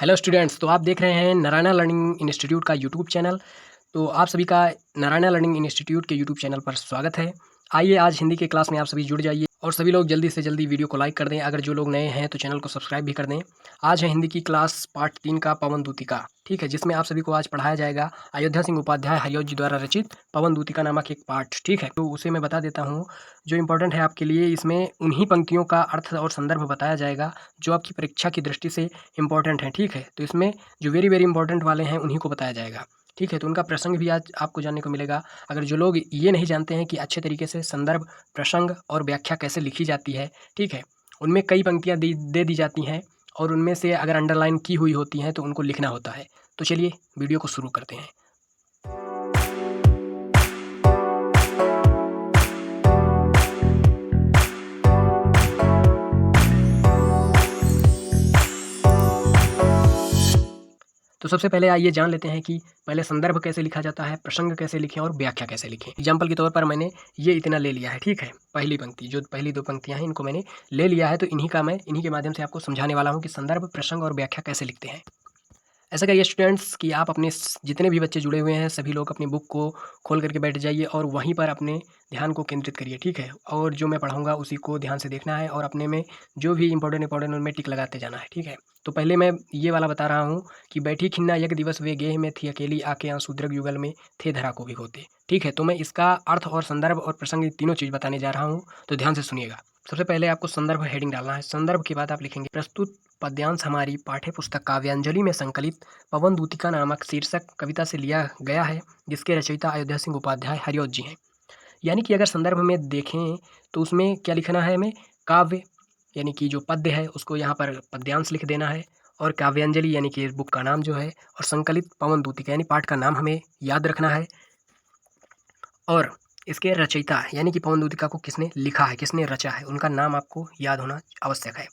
Hello students, तो आप देख रहे हैं नारायणा लर्निंग इंस्टीट्यूट का यूट्यूब चैनल। तो आप सभी का नारायणा लर्निंग इंस्टीट्यूट के यूट्यूब चैनल पर स्वागत है। आइए आज हिंदी के क्लास में आप सभी जुड़ जाइए और सभी लोग जल्दी से जल्दी वीडियो को लाइक कर दें। अगर जो लोग नए हैं तो चैनल को सब्सक्राइब भी कर दें। आज है हिंदी की क्लास पार्ट 3 का पवन दूतिका, ठीक है, जिसमें आप सभी को आज पढ़ाया जाएगा अयोध्या सिंह उपाध्याय हरिऔध जी द्वारा रचित पवन दूतिका नामक एक पाठ, ठीक है। तो उसे मैं बता देता हूँ। जो इंपॉर्टेंट है आपके लिए, इसमें उन्हीं पंक्तियों का अर्थ और संदर्भ बताया जाएगा जो आपकी परीक्षा की दृष्टि से इंपॉर्टेंट है, ठीक है। तो इसमें जो वेरी वेरी इंपॉर्टेंट वाले हैं उन्हीं को बताया जाएगा, ठीक है। तो उनका प्रसंग भी आज आपको जानने को मिलेगा। अगर जो लोग ये नहीं जानते हैं कि अच्छे तरीके से संदर्भ, प्रसंग और व्याख्या कैसे लिखी जाती है, ठीक है, उनमें कई पंक्तियाँ दे दी जाती हैं और उनमें से अगर अंडरलाइन की हुई होती हैं तो उनको लिखना होता है। तो चलिए वीडियो को शुरू करते हैं। तो सबसे पहले आइए जान लेते हैं कि पहले संदर्भ कैसे लिखा जाता है, प्रसंग कैसे लिखें और व्याख्या कैसे लिखें। एग्जाम्पल के तौर पर मैंने ये इतना ले लिया है, ठीक है। पहली पंक्ति, जो पहली दो पंक्तियां हैं, इनको मैंने ले लिया है, तो इन्हीं के माध्यम से आपको समझाने वाला हूँ कि संदर्भ, प्रसंग और व्याख्या कैसे लिखते हैं। ऐसा करिए स्टूडेंट्स कि आप अपने जितने भी बच्चे जुड़े हुए हैं सभी लोग अपनी बुक को खोल करके बैठ जाइए और वहीं पर अपने ध्यान को केंद्रित करिए, ठीक है। और जो मैं पढ़ाऊँगा उसी को ध्यान से देखना है और अपने में जो भी इंपॉर्टेंट उनमें टिक लगाते जाना है, ठीक है। तो पहले मैं ये वाला बता रहा हूँ कि बैठी खिन्ना एक दिवस वे गेह में थी अकेली, आके आंसू दृग युगल में थे धरा को भिगोते, ठीक है। तो मैं इसका अर्थ और संदर्भ और प्रसंग तीनों चीज़ बताने जा रहा हूँ, तो ध्यान से सुनिएगा। सबसे पहले आपको संदर्भ हेडिंग डालना है। संदर्भ के बाद आप लिखेंगे प्रस्तुत पद्यांश हमारी पाठ्य पुस्तक काव्यांजलि में संकलित पवन दूतिका नामक शीर्षक कविता से लिया गया है, जिसके रचयिता अयोध्या सिंह उपाध्याय हरिऔध जी हैं। यानी कि अगर संदर्भ में देखें तो उसमें क्या लिखना है हमें, काव्य यानी कि जो पद्य है उसको यहाँ पर पद्यांश लिख देना है, और काव्यांजलि यानी कि बुक का नाम जो है, और संकलित पवन दूतिका यानी पाठ का नाम हमें याद रखना है, और इसके रचयिता यानी कि पवन दूतिका को किसने लिखा है, किसने रचा है, उनका नाम आपको याद होना आवश्यक है।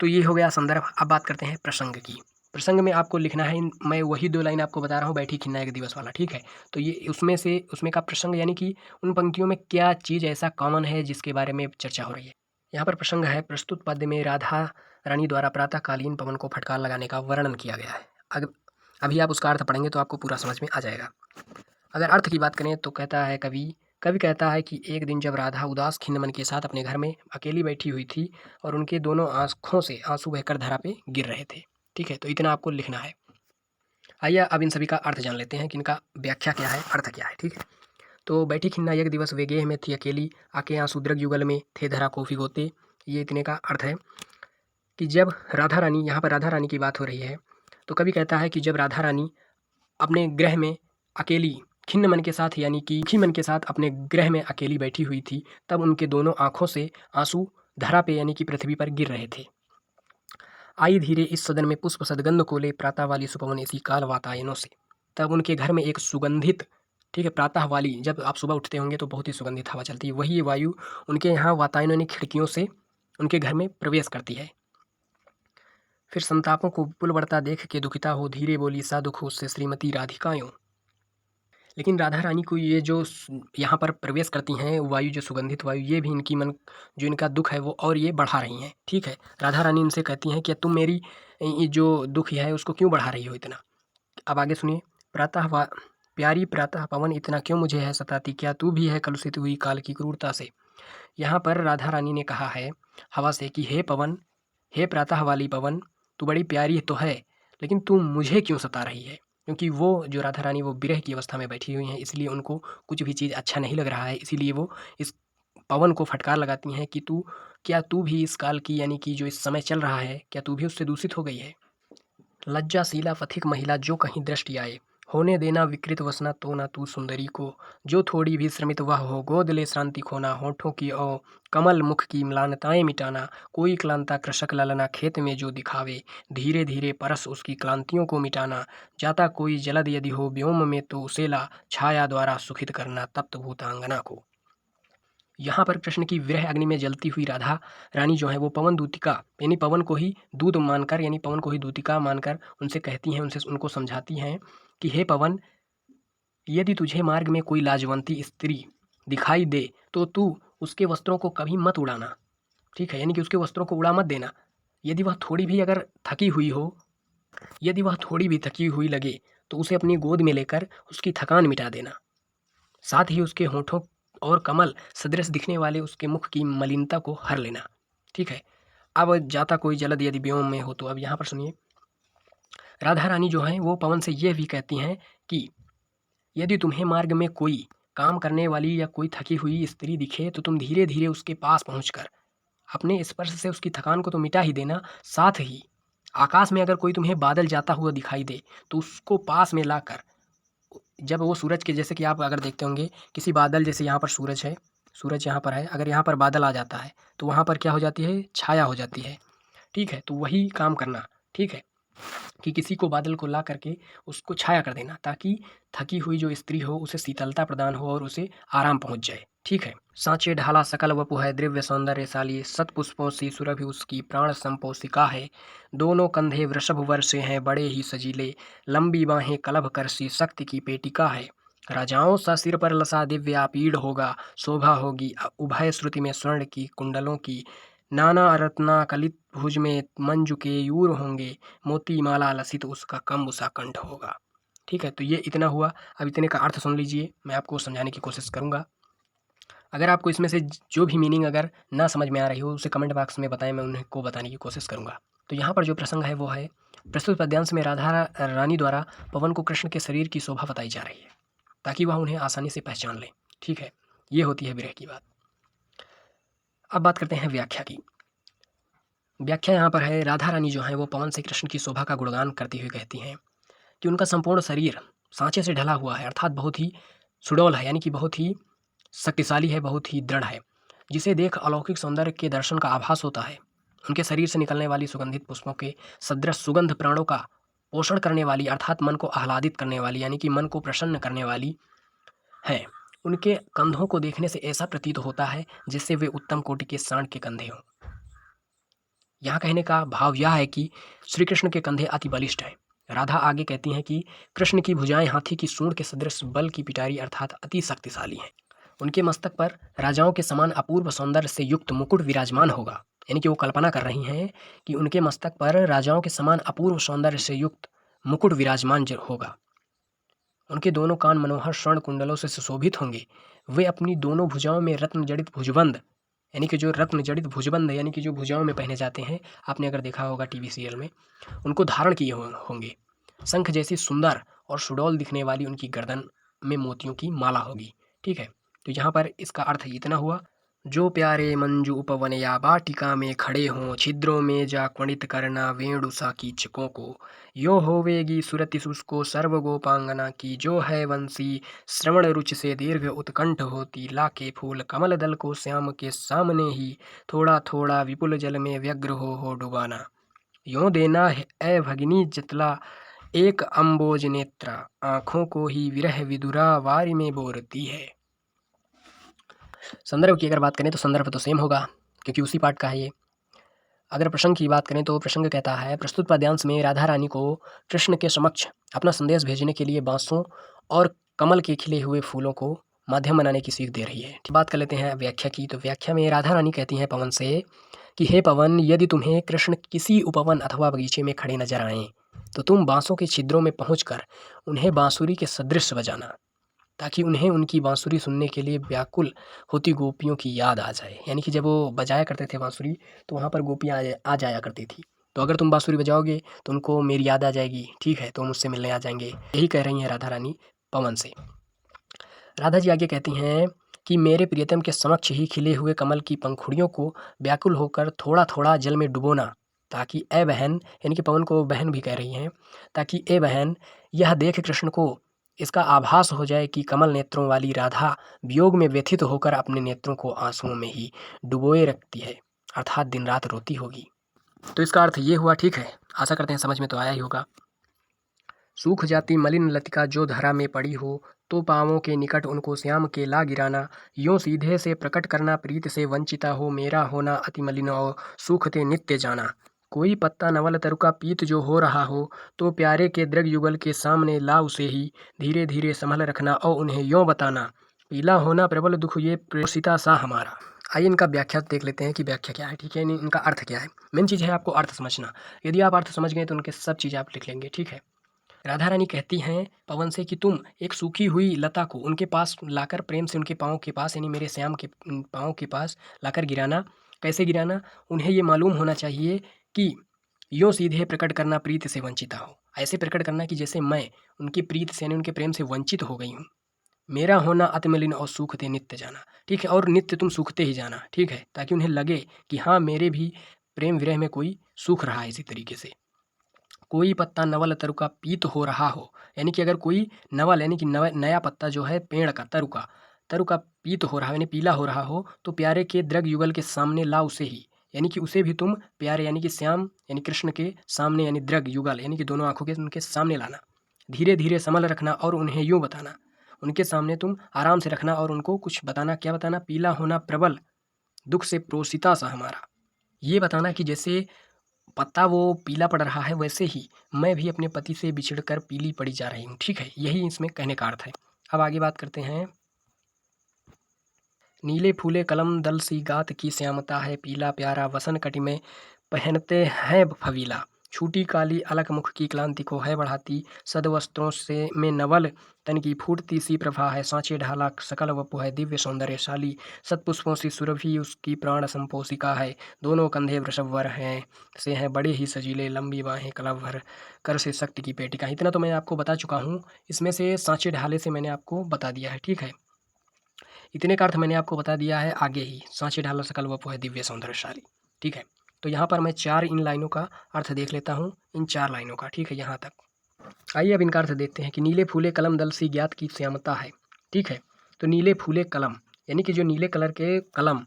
तो ये हो गया संदर्भ। अब बात करते हैं प्रसंग की। प्रसंग में आपको लिखना है, मैं वही 2 लाइन आपको बता रहा हूँ, बैठी खिन्ना एक दिवस वाला, ठीक है। तो ये उसमें का प्रसंग यानी कि उन पंक्तियों में क्या चीज़ ऐसा कॉमन है जिसके बारे में चर्चा हो रही है। यहाँ पर प्रसंग है, प्रस्तुत पद्य में राधा रानी द्वारा प्रातःकालीन पवन को फटकार लगाने का वर्णन किया गया है। अभी आप उसका अर्थ पढ़ेंगे तो आपको पूरा समझ में आ जाएगा। अगर अर्थ की बात करें तो कहता है कवि कहता है कि एक दिन जब राधा उदास खिन्न मन के साथ अपने घर में अकेली बैठी हुई थी और उनके दोनों आँखों से आंसू बहकर धरा पे गिर रहे थे, ठीक है। तो इतना आपको लिखना है। आइए अब इन सभी का अर्थ जान लेते हैं कि इनका व्याख्या क्या है, अर्थ क्या है, ठीक है। तो बैठी खिन्ना एक दिवस वे गेह में थी अकेली, आके आंसू दृग युगल में थे धरा को भिगोते। ये इतने का अर्थ है कि जब राधा रानी, यहाँ पर राधा रानी की बात हो रही है, तो कवि कहता है कि जब राधा रानी अपने गृह में अकेली खिन्न मन के साथ यानी कि दुखी मन के साथ अपने गृह में अकेली बैठी हुई थी, तब उनके दोनों आंखों से आंसू धरा पे यानी कि पृथ्वी पर गिर रहे थे। आई धीरे इस सदन में पुष्प सदगंध को ले प्रातः वाली सुपवन इसी काल वातायनों से। तब उनके घर में एक सुगंधित, ठीक है, प्रातः वाली, जब आप सुबह उठते होंगे तो बहुत ही सुगंधित हवा चलती है, वही वायु उनके यहाँ वातायनों ने खिड़कियों से उनके घर में प्रवेश करती है। फिर संतापों को पुल बढ़ता देख के दुखिता हो धीरे बोली सा दुख उससे श्रीमती राधिकायों। लेकिन राधा रानी को ये जो यहाँ पर प्रवेश करती हैं वायु, जो सुगंधित वायु, ये भी इनकी मन, जो इनका दुख है वो और ये बढ़ा रही हैं, ठीक है। राधा रानी इनसे कहती हैं कि तुम मेरी ये जो दुख है उसको क्यों बढ़ा रही हो इतना। अब आगे सुनिए, प्यारी प्रातः पवन इतना क्यों मुझे है सताती, क्या तू भी है कलुषित हुई काल की क्रूरता से। यहाँ पर राधा रानी ने कहा है हवा से कि हे पवन, हे प्रातः वाली पवन, तू बड़ी प्यारी तो है, लेकिन तू मुझे क्यों सता रही है। क्योंकि वो जो राधा रानी वो विरह की अवस्था में बैठी हुई हैं, इसलिए उनको कुछ भी चीज़ अच्छा नहीं लग रहा है, इसीलिए वो इस पवन को फटकार लगाती हैं कि क्या तू भी इस काल की, यानी कि जो इस समय चल रहा है, क्या तू भी उससे दूषित हो गई है। लज्जाशीला पथिक महिला जो कहीं दृष्टि आए, होने देना विकृत वसना तो ना तू सुंदरी को, जो थोड़ी भी श्रमित वह हो गोद ले शांति खोना, होठों की ओ कमल मुख की म्लानताएं मिटाना, कोई क्लांता कृषक ललना खेत में जो दिखावे, धीरे धीरे परस उसकी क्लांतियों को मिटाना, जाता कोई जलद यदि हो व्योम में तो उसेला, छाया द्वारा सुखित करना तप्त भूतांगना को। यहाँ पर कृष्ण की विरह अग्नि में जलती हुई राधा रानी जो है वो पवन दूतिका यानी पवन को ही दूत मानकर, यानी पवन को ही दूतिका मानकर उनसे कहती हैं, उनको समझाती हैं कि हे पवन, यदि तुझे मार्ग में कोई लाजवंती स्त्री दिखाई दे तो तू उसके वस्त्रों को कभी मत उड़ाना, ठीक है। यानी कि उसके वस्त्रों को उड़ा मत देना, यदि वह थोड़ी भी अगर थकी हुई हो, यदि वह थोड़ी भी थकी हुई लगे तो उसे अपनी गोद में लेकर उसकी थकान मिटा देना। साथ ही उसके होठों और कमल सदृश दिखने वाले उसके मुख की मलिनता को हर लेना। ठीक है। अब जाता कोई जलद यदि व्योम में हो, तो अब यहाँ पर सुनिए, राधा रानी जो हैं वो पवन से यह भी कहती हैं कि यदि तुम्हें मार्ग में कोई काम करने वाली या कोई थकी हुई स्त्री दिखे तो तुम धीरे धीरे उसके पास पहुंचकर अपने स्पर्श से उसकी थकान को तो मिटा ही देना। साथ ही आकाश में अगर कोई तुम्हें बादल जाता हुआ दिखाई दे तो उसको पास में लाकर, जब वो सूरज के, जैसे कि आप अगर देखते होंगे किसी बादल, जैसे यहाँ पर सूरज है, सूरज यहाँ पर है, अगर यहाँ पर बादल आ जाता है तो वहाँ पर क्या हो जाती है, छाया हो जाती है। ठीक है। तो वही काम करना। ठीक है। कि किसी को बादल को ला करके उसको छाया कर देना, ताकि थकी हुई जो स्त्री हो उसे शीतलता प्रदान हो और उसे आराम पहुंच जाए। ठीक है। सांचे ढाला सकल वपु है, दिव्य सौंदर्यशाली सत पुष्पों सी सुरभि उसकी प्राण संपोषिका है। दोनों कंधे वृषभ वर्षे हैं बड़े ही सजीले, लंबी बाहें कलभ करसी शक्ति की पेटिका है। राजाओं सा सिर पर लसा दिव्या पीड़ होगा, शोभा होगी उभय श्रुति में स्वर्ण की कुंडलों की। नाना रत्ना कलित भुज में मंजू के यूर होंगे, मोती माला लसित उसका कम उसा कंठ होगा। ठीक है। तो ये इतना हुआ। अब इतने का अर्थ सुन लीजिए, मैं आपको समझाने की कोशिश करूंगा। अगर आपको इसमें से जो भी मीनिंग अगर ना समझ में आ रही हो उसे कमेंट बॉक्स में बताएं, मैं उनको बताने की कोशिश करूंगा। तो यहाँ पर जो प्रसंग है वो है, प्रस्तुत पद्यांश में राधा रानी द्वारा पवन को कृष्ण के शरीर की शोभा बताई जा रही है ताकि वह उन्हें आसानी से पहचान ले। ठीक है। ये होती है विरह की बात। अब बात करते हैं व्याख्या की। व्याख्या यहाँ पर है, राधा रानी जो है वो पवन से कृष्ण की शोभा का गुणगान करती हुई कहती हैं कि उनका संपूर्ण शरीर सांचे से ढला हुआ है, अर्थात बहुत ही सुडौल है, यानी कि बहुत ही शक्तिशाली है, बहुत ही दृढ़ है, जिसे देख अलौकिक सौंदर्य के दर्शन का आभास होता है। उनके शरीर से निकलने वाली सुगंधित पुष्पों के सदृश सुगंध प्राणों का पोषण करने वाली, अर्थात मन को आह्लादित करने वाली, यानी कि मन को प्रसन्न करने वाली है। उनके कंधों को देखने से ऐसा प्रतीत होता है जिससे वे उत्तम कोटि के सांड के कंधे हों। यहाँ कहने का भाव यह है कि श्री कृष्ण के कंधे अति बलिष्ठ हैं। राधा आगे कहती हैं कि कृष्ण की भुजाएं हाथी की सूंड के सदृश बल की पिटारी अर्थात अति शक्तिशाली हैं। उनके मस्तक पर राजाओं के समान अपूर्व सौंदर्य से युक्त मुकुट विराजमान होगा, यानी कि वो कल्पना कर रही हैं कि उनके मस्तक पर राजाओं के समान अपूर्व सौंदर्य से युक्त मुकुट विराजमान होगा। उनके दोनों कान मनोहर स्वर्ण कुंडलों से सुशोभित होंगे। वे अपनी दोनों भुजाओं में रत्न जड़ित भुजबंद, यानी कि जो रत्न जड़ित भुजबंद है, यानी कि जो भुजाओं में पहने जाते हैं, आपने अगर देखा होगा टीवी सीरियल में, उनको धारण किए होंगे। शंख जैसी सुंदर और सुडौल दिखने वाली उनकी गर्दन में मोतियों की माला होगी। ठीक है। तो यहाँ पर इसका अर्थ इतना हुआ, जो प्यारे मंजू उपवन या वाटिका में खड़े हों, छिद्रों में जा क्वणित करना वेणुसा कीचकों को। यो होवेगी सुरति उसको सर्व गोपांगना की, जो है वंशी श्रवण रुचि से दीर्घ उत्कंठ होती। लाके फूल कमल दल को श्याम के सामने ही, थोड़ा थोड़ा विपुल जल में व्यग्र हो डुबाना। यो देना है ए भगिनी जतला एक अम्बोज नेत्रा, आंखों को ही विरह विदुरा वारी में बोरती है। संदर्भ की अगर बात करें तो संदर्भ तो सेम होगा क्योंकि उसी पाठ का है ये। अगर प्रसंग की बात करें तो प्रसंग कहता है, प्रस्तुत पद्यांश में राधा रानी को कृष्ण के समक्ष अपना संदेश भेजने के लिए बांसों और कमल के खिले हुए फूलों को माध्यम बनाने की सीख दे रही है। बात कर लेते हैं व्याख्या की। तो व्याख्या में राधा रानी कहती हैं पवन से कि हे पवन, यदि तुम्हें कृष्ण किसी उपवन अथवा बगीचे में खड़े नजर आएं तो तुम बांसों के छिद्रों में पहुंचकर उन्हें बांसुरी के सदृश बजाना, ताकि उन्हें उनकी बांसुरी सुनने के लिए व्याकुल होती गोपियों की याद आ जाए। यानी कि जब वो बजाया करते थे बांसुरी तो वहाँ पर गोपियाँ आ जाया करती थी। तो अगर तुम बांसुरी बजाओगे तो उनको मेरी याद आ जाएगी। ठीक है। तो मुझसे मिलने आ जाएंगे। यही कह रही हैं राधा रानी पवन से। राधा जी आगे कहती हैं कि मेरे प्रियतम के समक्ष ही खिले हुए कमल की पंखुड़ियों को व्याकुल होकर थोड़ा थोड़ा जल में डुबोना, ताकि ए बहन, यानी कि पवन को बहन भी कह रही हैं, ताकि ए बहन यह देख कृष्ण को इसका आभास हो जाए कि कमल नेत्रों वाली राधा वियोग में व्यथित होकर अपने नेत्रों को आंसुओं में ही डुबोए रखती है, अर्थात दिन रात रोती होगी। तो इसका अर्थ ये हुआ। ठीक है। आशा करते हैं समझ में तो आया ही होगा। सूख जाती मलिन लतिका जो धरा में पड़ी हो, तो पाँवों के निकट उनको श्याम के ला गिराना। यूं सीधे से प्रकट करना प्रीत से वंचिता हो, मेरा होना अति मलिन और सूखते नित्य जाना। कोई पत्ता नवल तरुका पीत जो हो रहा हो, तो प्यारे के दृग युगल के सामने ला उसे ही धीरे धीरे संभल रखना और उन्हें यों बताना, पीला होना प्रबल दुख ये प्रेषिता सा हमारा। आइए इनका व्याख्या देख लेते हैं कि व्याख्या क्या है, ठीक है, इनका अर्थ क्या है। मेन चीज़ है आपको अर्थ समझना। यदि आप अर्थ समझ गए तो उनके सब चीज़ें आप लिख लेंगे, ठीक है। राधा रानी कहती हैं पवन से कि तुम एक सूखी हुई लता को उनके पास लाकर प्रेम से उनके पाँव के पास यानी मेरे श्याम के पाँव के पास लाकर गिराना। कैसे गिराना? उन्हें ये मालूम होना चाहिए कि यूँ सीधे प्रकट करना प्रीत से वंचिता हो। ऐसे प्रकट करना कि जैसे मैं उनकी प्रीत से यानी उनके प्रेम से वंचित हो गई हूँ। मेरा होना अति मलिन और सूखते नित्य जाना, ठीक है, और नित्य तुम सूखते ही जाना, ठीक है, ताकि उन्हें लगे कि हाँ मेरे भी प्रेम विरह में कोई सूख रहा है इसी तरीके से। कोई पत्ता नवल तरु का पीत हो रहा हो, यानी कि अगर कोई नवल यानी कि नया पत्ता जो है पेड़ का तरु का पीत हो रहा हो यानी पीला हो रहा हो, तो प्यारे के द्रग युगल के सामने ला उसे ही, यानी कि उसे भी तुम प्यारे यानी कि श्याम यानी कृष्ण के सामने यानी द्रग युगल यानी कि दोनों आंखों के उनके सामने लाना। धीरे धीरे संभल रखना और उन्हें यूँ बताना, उनके सामने तुम आराम से रखना और उनको कुछ बताना। क्या बताना? पीला होना प्रबल दुख से प्रोसिता सा हमारा। ये बताना कि जैसे पत्ता वो पीला पड़ रहा है वैसे ही मैं भी अपने पति से बिछड़कर पीली पड़ी जा रही हूँ, ठीक है, यही इसमें कहने का अर्थ है। अब आगे बात करते हैं। नीले फूले कलम दल सी गात की श्यामता है, पीला प्यारा वसन कटि में पहनते हैं फवीला। छूटी काली अलक मुख की क्लांति को है बढ़ाती, सदवस्त्रों से में नवल तन की फूटती सी प्रभा है। सांचे ढाला सकल वपु है दिव्य सौंदर्यशाली, सतपुष्पों सी सुरभि उसकी प्राण संपोषिका है। दोनों कंधे वृषभवर हैं से हैं बड़े ही सजीले, लंबी बाहें कलभ भर कर से शक्ति की पेटिका। इतना तो मैं आपको बता चुका हूँ। इसमें से सांचे ढाले से मैंने आपको बता दिया है, ठीक है। इतने का अर्थ मैंने आपको बता दिया है। आगे ही सांचे ढाला सकल वपु है दिव्य सौंदर्यशाली, ठीक है। तो यहाँ पर मैं 4 इन लाइनों का अर्थ देख लेता हूँ, इन 4 लाइनों का, ठीक है, यहाँ तक। आइए अब इनका अर्थ देखते हैं कि नीले फूले कलम दल सी ज्ञात की श्यामता है, ठीक है। तो नीले फूले कलम यानी कि जो नीले कलर के कलम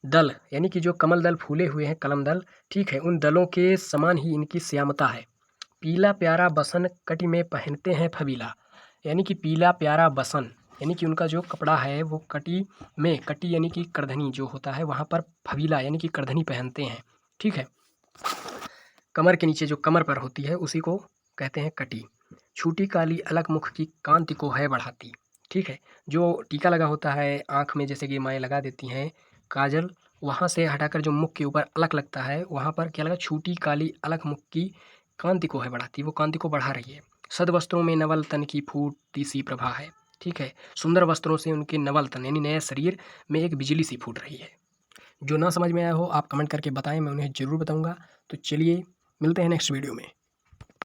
दल यानी कि जो कमल दल फूले हुए हैं कलम दल, ठीक है, उन दलों के समान ही इनकी श्यामता है। पीला प्यारा बसन कटि में पहनते हैं फबीला, यानी कि पीला प्यारा बसन यानी कि उनका जो कपड़ा है वो कटी में, कटी यानी कि करधनी जो होता है वहाँ पर फबीला यानी कि करधनी पहनते हैं, ठीक है। कमर के नीचे जो कमर पर होती है उसी को कहते हैं कटी। छूटी काली अलग मुख की कांति को है बढ़ाती, ठीक है। जो टीका लगा होता है आँख में, जैसे कि माएँ लगा देती हैं काजल, वहाँ से हटाकर जो मुख के ऊपर अलग लगता है वहाँ पर क्या लगा? छूटी काली अलग मुख की कांति को है बढ़ाती, वो कांति को बढ़ा रही है। सद वस्त्रों में नवल तन की फूटती सी प्रभा है, ठीक है। सुंदर वस्त्रों से उनके नवल तन यानी नए शरीर में एक बिजली सी फूट रही है। जो ना समझ में आया हो आप कमेंट करके बताएं, मैं उन्हें ज़रूर बताऊंगा। तो चलिए मिलते हैं नेक्स्ट वीडियो में।